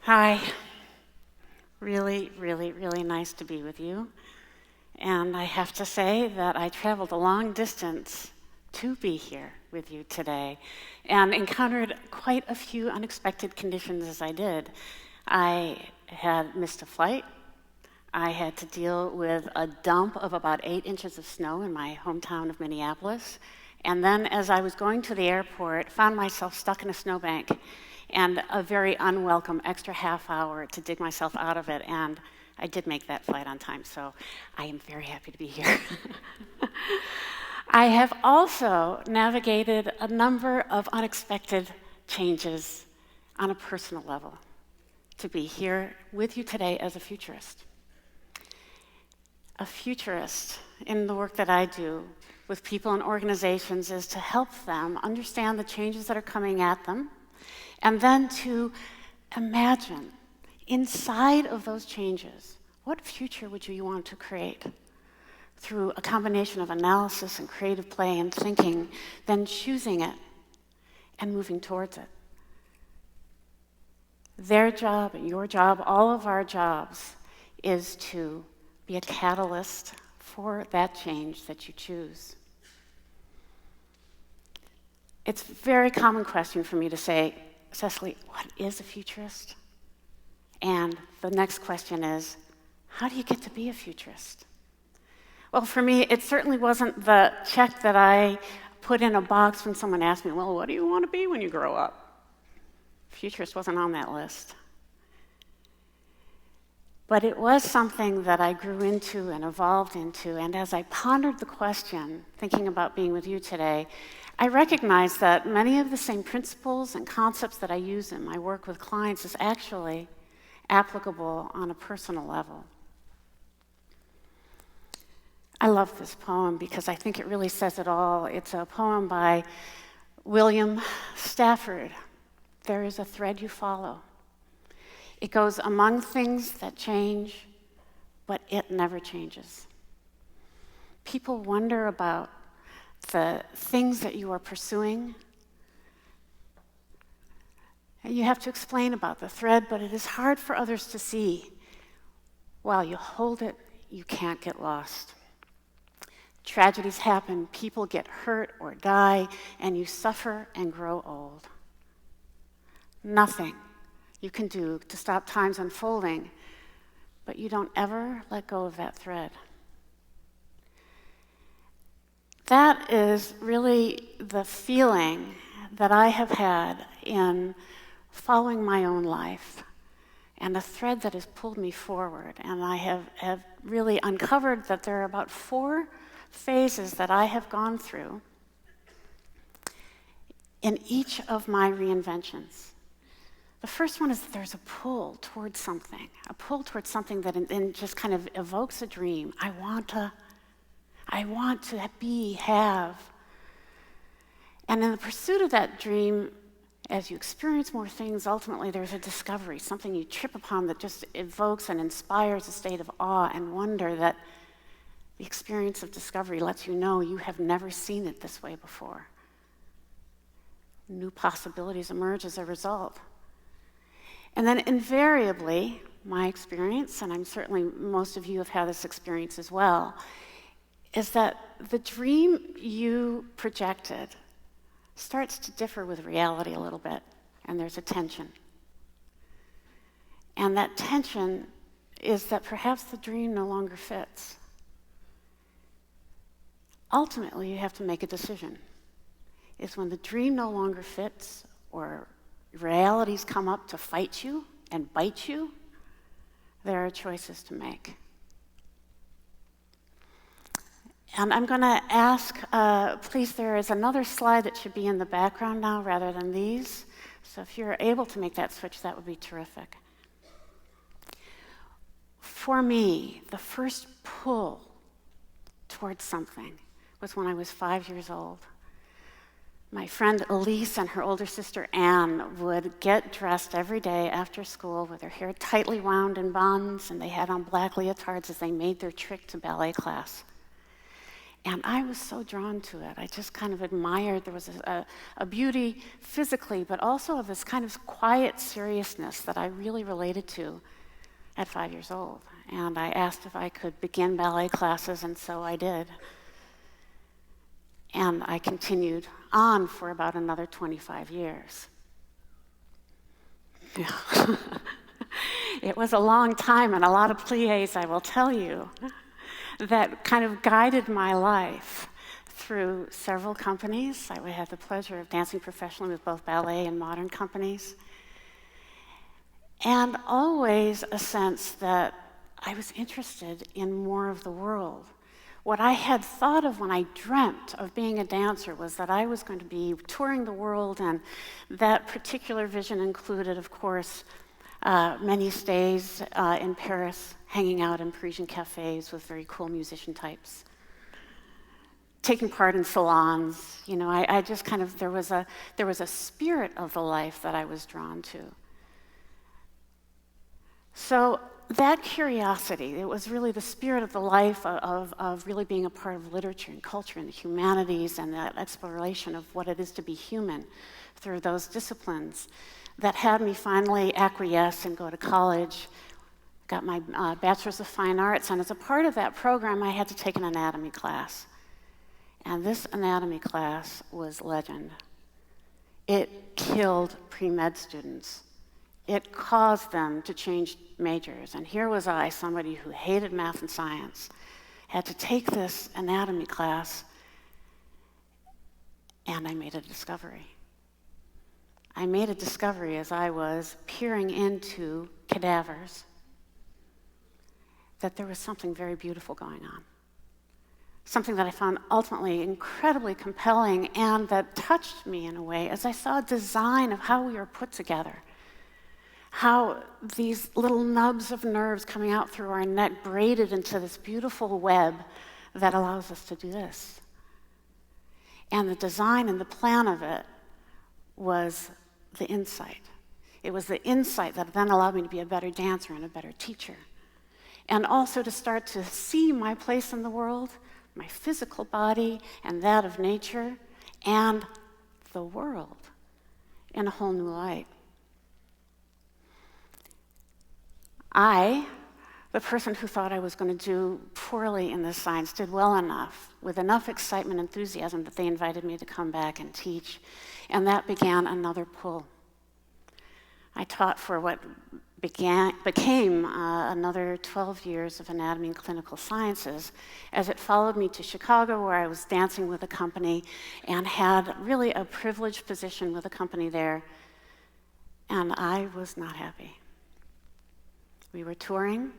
Hi. Really, really, really nice to be with you. And I have to say that I traveled a long distance to be here with you today and encountered quite a few unexpected conditions as I did. I had missed a flight. I had to deal with a dump of about 8 inches of snow in my hometown of Minneapolis. And then as I was going to the airport, found myself stuck in a snowbank and a very unwelcome extra half hour to dig myself out of it. And I did make that flight on time, so I am very happy to be here. I have also navigated a number of unexpected changes on a personal level to be here with you today as a futurist. A futurist in the work that I do with people and organizations is to help them understand the changes that are coming at them, and then to imagine inside of those changes, what future would you want to create? Through a combination of analysis and creative play and thinking, then choosing it and moving towards it. Their job, your job, all of our jobs is to be a catalyst for that change that you choose. It's a very common question for me to say, Cecily, what is a futurist? And the next question is, how do you get to be a futurist? Well, for me, it certainly wasn't the check that I put in a box when someone asked me, well, what do you want to be when you grow up? Futurist wasn't on that list. But it was something that I grew into and evolved into, and as I pondered the question, thinking about being with you today, I recognized that many of the same principles and concepts that I use in my work with clients is actually applicable on a personal level. I love this poem because I think it really says it all. It's a poem by William Stafford. There is a thread you follow. It goes among things that change, but it never changes. People wonder about the things that you are pursuing. And you have to explain about the thread, but it is hard for others to see. While you hold it, you can't get lost. Tragedies happen, people get hurt or die, and you suffer and grow old. Nothing you can do to stop time's unfolding, but you don't ever let go of that thread. That is really the feeling that I have had in following my own life, and a thread that has pulled me forward. And I have really uncovered that there are about 4 phases that I have gone through in each of my reinventions. The first one is that there's a pull towards something that just kind of evokes a dream. I want to have. And in the pursuit of that dream, as you experience more things, ultimately there's a discovery, something you trip upon that just evokes and inspires a state of awe and wonder that the experience of discovery lets you know you have never seen it this way before. New possibilities emerge as a result. And then invariably, my experience, and I'm certainly most of you have had this experience as well, is that the dream you projected starts to differ with reality a little bit, and there's a tension. And that tension is that perhaps the dream no longer fits. Ultimately, you have to make a decision. It's when the dream no longer fits or realities come up to fight you and bite you, there are choices to make. And I'm going to ask, please, there is another slide that should be in the background now rather than these. So if you're able to make that switch, that would be terrific. For me, the first pull towards something was when I was 5 years old. My friend Elise and her older sister Anne would get dressed every day after school with their hair tightly wound in buns, and they had on black leotards as they made their trek to ballet class. And I was so drawn to it. I just kind of admired, there was a beauty physically, but also of this kind of quiet seriousness that I really related to at 5 years old. And I asked if I could begin ballet classes, and so I did. And I continued on for about another 25 years. Yeah. It was a long time and a lot of pliés, I will tell you, that kind of guided my life through several companies. I had the pleasure of dancing professionally with both ballet and modern companies. And always a sense that I was interested in more of the world. What I had thought of when I dreamt of being a dancer was that I was going to be touring the world, and that particular vision included, of course, many stays in Paris, hanging out in Parisian cafes with very cool musician types, taking part in salons. You know, I just kind of, there was a spirit of the life that I was drawn to. So that curiosity, it was really the spirit of the life of really being a part of literature and culture and the humanities and that exploration of what it is to be human through those disciplines that had me finally acquiesce and go to college. Got my Bachelor's of Fine Arts, and as a part of that program, I had to take an anatomy class. And this anatomy class was legend. It killed pre-med students. It caused them to change majors. And here was I, somebody who hated math and science, had to take this anatomy class, and I made a discovery. I made a discovery as I was peering into cadavers that there was something very beautiful going on. Something that I found ultimately incredibly compelling and that touched me in a way as I saw a design of how we were put together. How these little nubs of nerves coming out through our neck braided into this beautiful web that allows us to do this. And the design and the plan of it was the insight. It was the insight that then allowed me to be a better dancer and a better teacher. And also to start to see my place in the world, my physical body and that of nature, and the world in a whole new light. I, the person who thought I was going to do poorly in this science, did well enough, with enough excitement and enthusiasm that they invited me to come back and teach. And that began another pull. I taught for what became another 12 years of anatomy and clinical sciences, as it followed me to Chicago, where I was dancing with a company and had really a privileged position with a company there. And I was not happy. We were touring,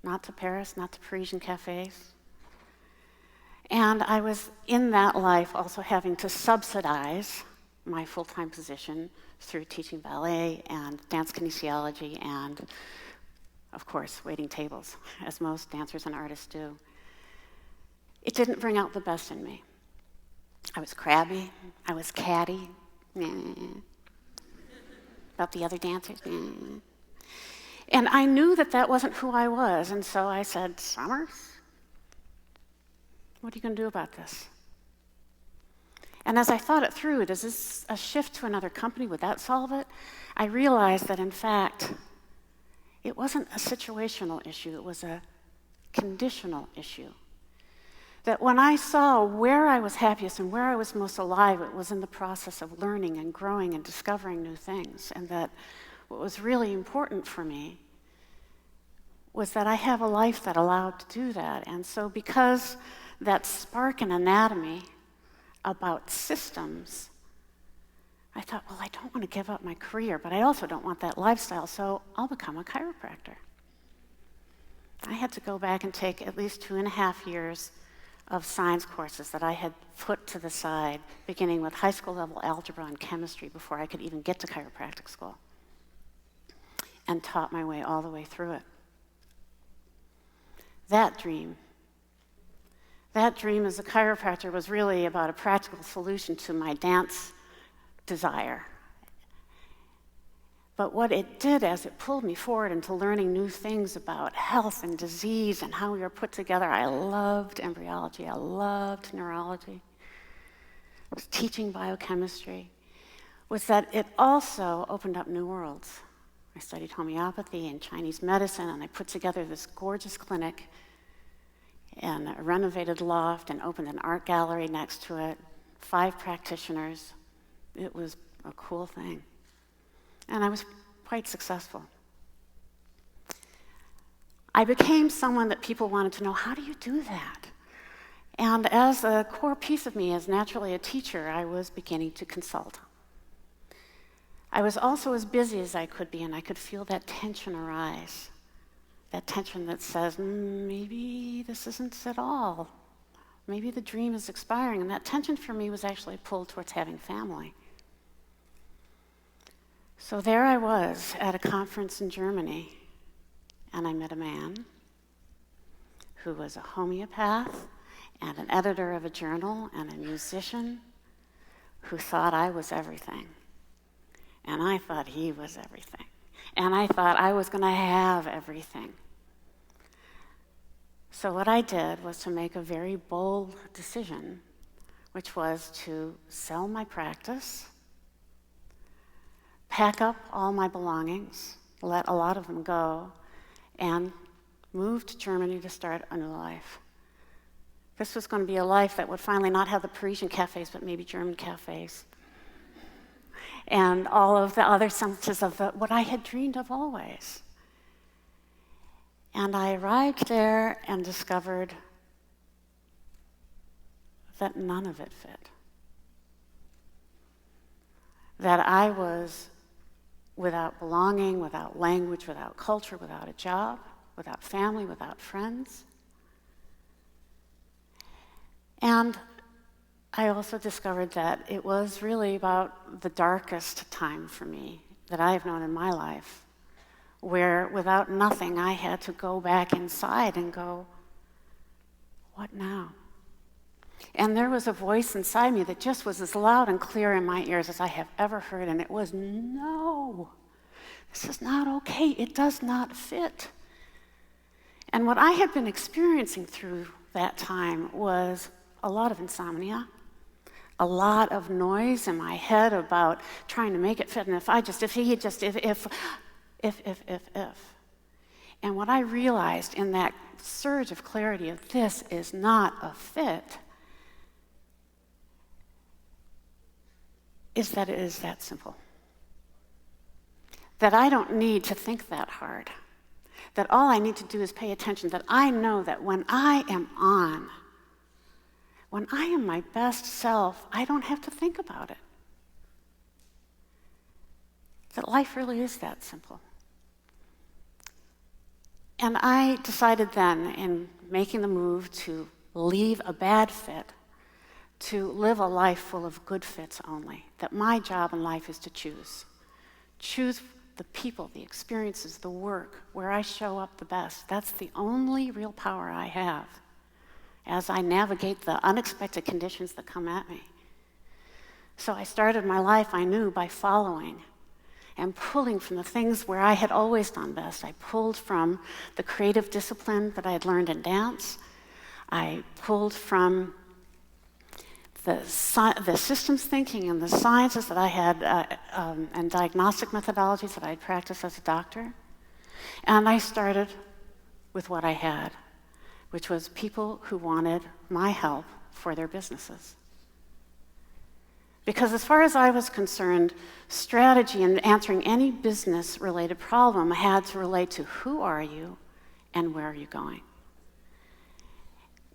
not to Paris, not to Parisian cafes. And I was in that life also having to subsidize my full-time position through teaching ballet and dance kinesiology and, of course, waiting tables, as most dancers and artists do. It didn't bring out the best in me. I was crabby. I was catty. About the other dancers. And I knew that that wasn't who I was, and so I said, Sommers, what are you going to do about this? And as I thought it through, is this a shift to another company? Would that solve it? I realized that, in fact, it wasn't a situational issue. It was a conditional issue. That when I saw where I was happiest and where I was most alive, it was in the process of learning and growing and discovering new things. And that what was really important for me was that I have a life that allowed to do that. And so because that spark in anatomy about systems, I thought, well, I don't want to give up my career, but I also don't want that lifestyle, so I'll become a chiropractor. I had to go back and take at least 2.5 years of science courses that I had put to the side, beginning with high school level algebra and chemistry before I could even get to chiropractic school, and taught my way all the way through it. That dream as a chiropractor was really about a practical solution to my dance desire. But what it did as it pulled me forward into learning new things about health and disease and how we are put together, I loved embryology, I loved neurology, I was teaching biochemistry, was that it also opened up new worlds. I studied homeopathy and Chinese medicine, and I put together this gorgeous clinic and a renovated loft and opened an art gallery next to it, 5 practitioners. It was a cool thing. And I was quite successful. I became someone that people wanted to know, how do you do that? And as a core piece of me, as naturally a teacher, I was beginning to consult. I was also as busy as I could be, and I could feel that tension arise. That tension that says, maybe this isn't at all. Maybe the dream is expiring. And that tension for me was actually pulled towards having family. So there I was at a conference in Germany, and I met a man who was a homeopath and an editor of a journal and a musician who thought I was everything. And I thought he was everything. And I thought I was going to have everything. So what I did was to make a very bold decision, which was to sell my practice, pack up all my belongings, let a lot of them go, and move to Germany to start a new life. This was going to be a life that would finally not have the Parisian cafes, but maybe German cafes. And all of the other senses of what I had dreamed of always. And I arrived there and discovered that none of it fit. That I was without belonging, without language, without culture, without a job, without family, without friends. And I also discovered that it was really about the darkest time for me that I have known in my life, where without nothing I had to go back inside and go, what now? And there was a voice inside me that just was as loud and clear in my ears as I have ever heard, and it was, no, this is not okay, it does not fit. And what I had been experiencing through that time was a lot of insomnia, a lot of noise in my head about trying to make it fit, and if. And what I realized in that surge of clarity of this is not a fit is that it is that simple. That I don't need to think that hard. That all I need to do is pay attention. That I know that when I am my best self, I don't have to think about it. That life really is that simple. And I decided then, in making the move to leave a bad fit, to live a life full of good fits only, that my job in life is to choose. Choose the people, the experiences, the work, where I show up the best. That's the only real power I have as I navigate the unexpected conditions that come at me. So I started my life, I knew, by following and pulling from the things where I had always done best. I pulled from the creative discipline that I had learned in dance. I pulled from the systems thinking and the sciences that I had, and diagnostic methodologies that I had practiced as a doctor. And I started with what I had, which was people who wanted my help for their businesses. Because as far as I was concerned, strategy in answering any business-related problem had to relate to who are you and where are you going.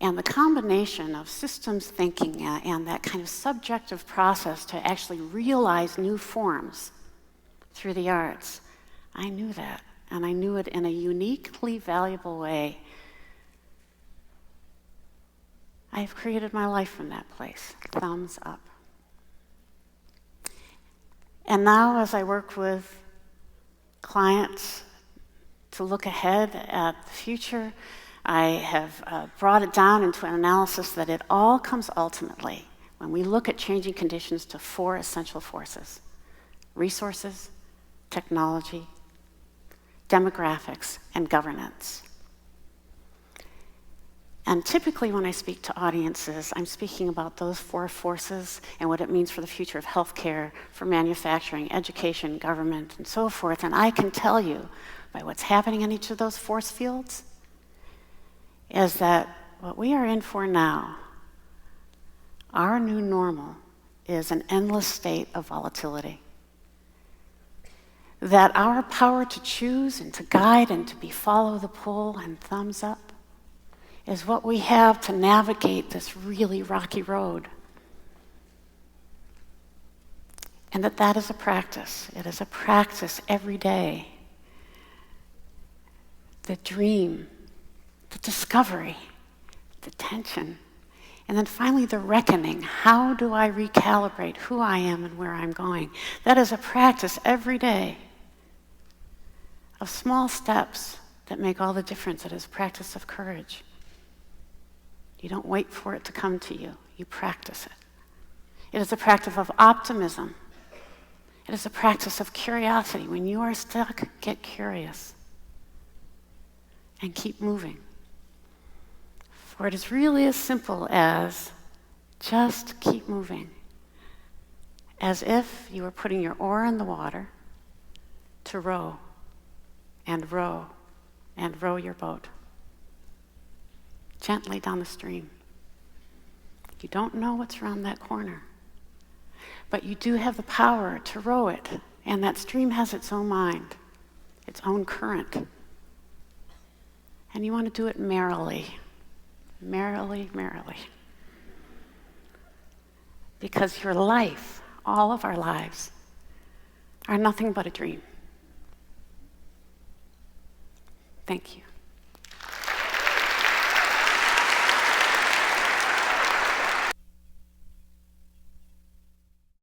And the combination of systems thinking and that kind of subjective process to actually realize new forms through the arts, I knew that, and I knew it in a uniquely valuable way. I have created my life from that place. Thumbs up. And now, as I work with clients to look ahead at the future, I have brought it down into an analysis that it all comes ultimately, when we look at changing conditions, to 4 essential forces: resources, technology, demographics, and governance. And typically when I speak to audiences, I'm speaking about those 4 forces and what it means for the future of healthcare, for manufacturing, education, government, and so forth. And I can tell you, by what's happening in each of those force fields, is that what we are in for now, our new normal, is an endless state of volatility. That our power to choose and to guide and to follow the pull and thumbs up is what we have to navigate this really rocky road. And that is a practice. It is a practice every day. The dream, the discovery, the tension, and then finally the reckoning. How do I recalibrate who I am and where I'm going? That is a practice every day of small steps that make all the difference. It is a practice of courage. You don't wait for it to come to you. You practice it. It is a practice of optimism. It is a practice of curiosity. When you are stuck, get curious and keep moving. For it is really as simple as just keep moving. As if you were putting your oar in the water to row and row and row your boat gently down the stream. You don't know what's around that corner, but you do have the power to row it, and that stream has its own mind, its own current. And you want to do it merrily, merrily, merrily. Because your life, all of our lives, are nothing but a dream. Thank you.